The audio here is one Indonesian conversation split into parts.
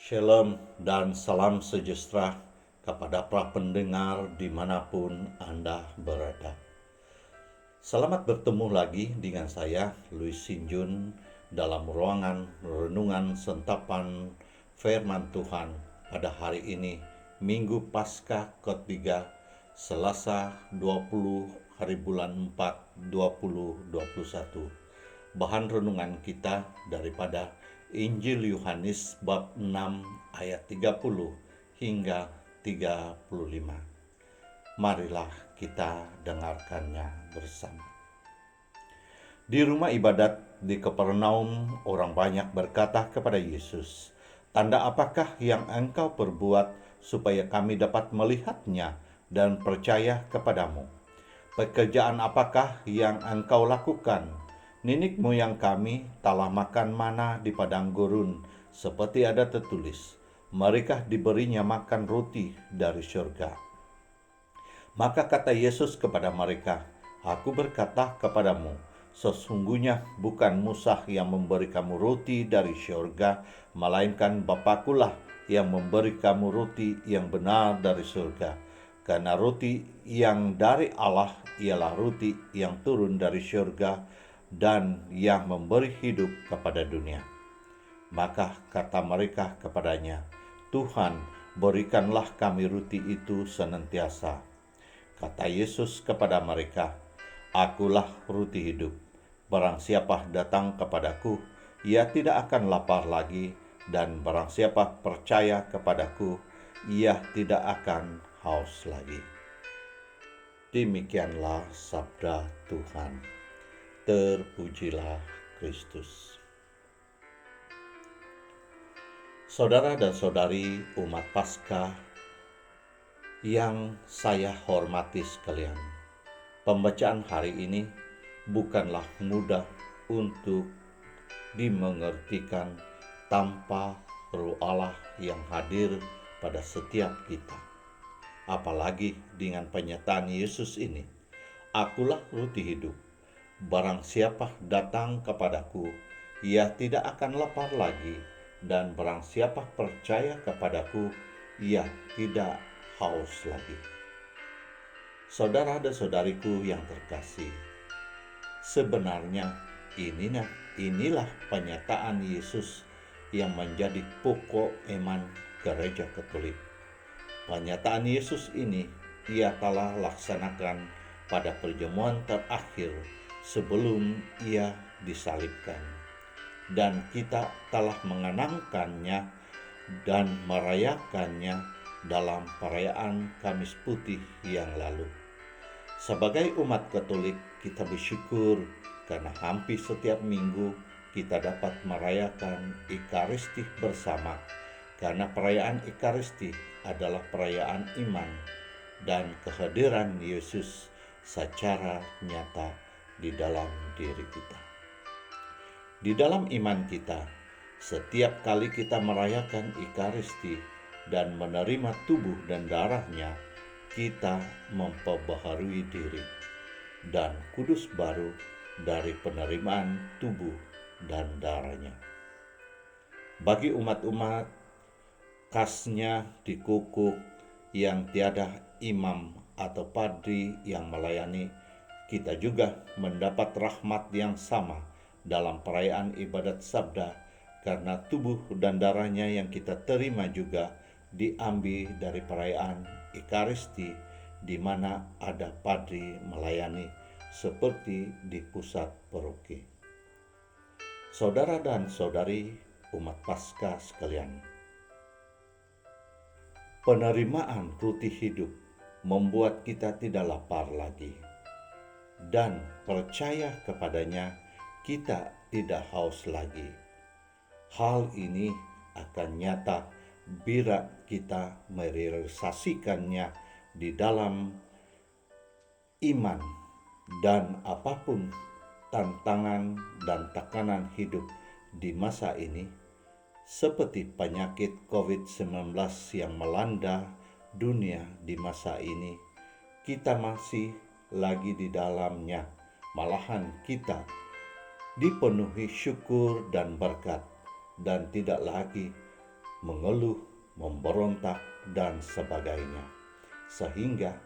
Shalom dan salam sejahtera kepada para pendengar dimanapun Anda berada. Selamat bertemu lagi dengan saya, Louis Sinjun, dalam ruangan renungan sentapan firman Tuhan pada hari ini, Minggu Paskah ketiga, Selasa 20 hari bulan 4 2021. Bahan renungan kita daripada Injil Yohanes bab 6 ayat 30 hingga 35. Marilah kita dengarkannya bersama. Di rumah ibadat di Kapernaum, orang banyak berkata kepada Yesus, "Tanda apakah yang engkau perbuat supaya kami dapat melihatnya dan percaya kepadamu? Pekerjaan apakah yang engkau lakukan? Nenek moyang kami telah makan mana di padang gurun, seperti ada tertulis, mereka diberinya makan roti dari surga." Maka kata Yesus kepada mereka, "Aku berkata kepadamu, sesungguhnya bukan Musa yang memberi kamu roti dari surga, melainkan Bapa-Kulah yang memberi kamu roti yang benar dari surga. Karena roti yang dari Allah ialah roti yang turun dari surga dan yang memberi hidup kepada dunia." Maka kata mereka kepadanya, "Tuhan, berikanlah kami roti itu senantiasa." Kata Yesus kepada mereka, "Akulah roti hidup. Barang siapa datang kepadaku, ia tidak akan lapar lagi, dan barang siapa percaya kepadaku, ia tidak akan haus lagi." Demikianlah sabda Tuhan. Terpujilah Kristus. Saudara dan saudari umat Paskah yang saya hormati sekalian, pembacaan hari ini bukanlah mudah untuk dimengertikan tanpa Roh Allah yang hadir pada setiap kita. Apalagi dengan pernyataan Yesus ini, "Akulah roti hidup. Barang siapa datang kepadaku, ia tidak akan lapar lagi, dan barang siapa percaya kepadaku, ia tidak haus lagi." Saudara dan saudariku yang terkasih, sebenarnya inilah pernyataan Yesus yang menjadi pokok iman gereja Katolik. Pernyataan Yesus ini ia telah laksanakan pada perjamuan terakhir sebelum ia disalibkan, dan kita telah mengenangkannya dan merayakannya dalam perayaan Kamis Putih yang lalu. Sebagai umat Katolik, kita bersyukur karena hampir setiap minggu kita dapat merayakan Ekaristi bersama, karena perayaan Ekaristi adalah perayaan iman dan kehadiran Yesus secara nyata di dalam diri kita. Di dalam iman kita, setiap kali kita merayakan Ekaristi dan menerima tubuh dan darahnya, kita memperbaharui diri dan kudus baru dari penerimaan tubuh dan darahnya. Bagi umat-umat khasnya dikukuk yang tiada imam atau padri yang melayani, kita juga mendapat rahmat yang sama dalam perayaan ibadat sabda, karena tubuh dan darahnya yang kita terima juga diambil dari perayaan Ekaristi, di mana ada padri melayani seperti di pusat paroki. Saudara dan saudari umat Paskah sekalian, penerimaan roti hidup membuat kita tidak lapar lagi, dan percaya kepadanya kita tidak haus lagi. Hal ini akan nyata bila kita merealisasikannya di dalam iman, dan apapun tantangan dan tekanan hidup di masa ini, seperti penyakit COVID-19 yang melanda dunia di masa ini, kita masih lagi di dalamnya. Malahan kita dipenuhi syukur dan berkat, dan tidak lagi mengeluh, memberontak, dan sebagainya. Sehingga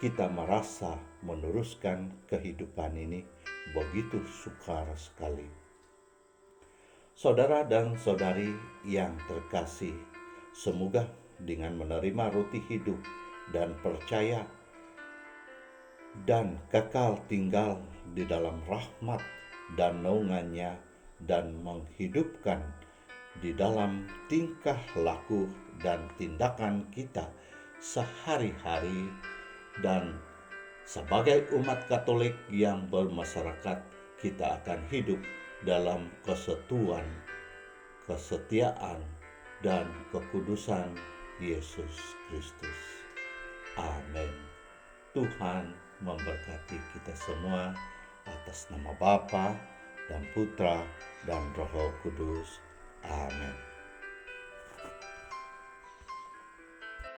kita merasa meneruskan kehidupan ini begitu sukar sekali. Saudara dan saudari yang terkasih, semoga dengan menerima roti hidup dan percaya dan kekal tinggal di dalam rahmat dan naungannya dan menghidupkan di dalam tingkah laku dan tindakan kita sehari-hari, dan sebagai umat Katolik yang bermasyarakat, kita akan hidup dalam kesatuan, kesetiaan, dan kekudusan Yesus Kristus. Amin. Tuhan memberkati kita semua atas nama Bapa dan Putra dan Roh Kudus. Amin.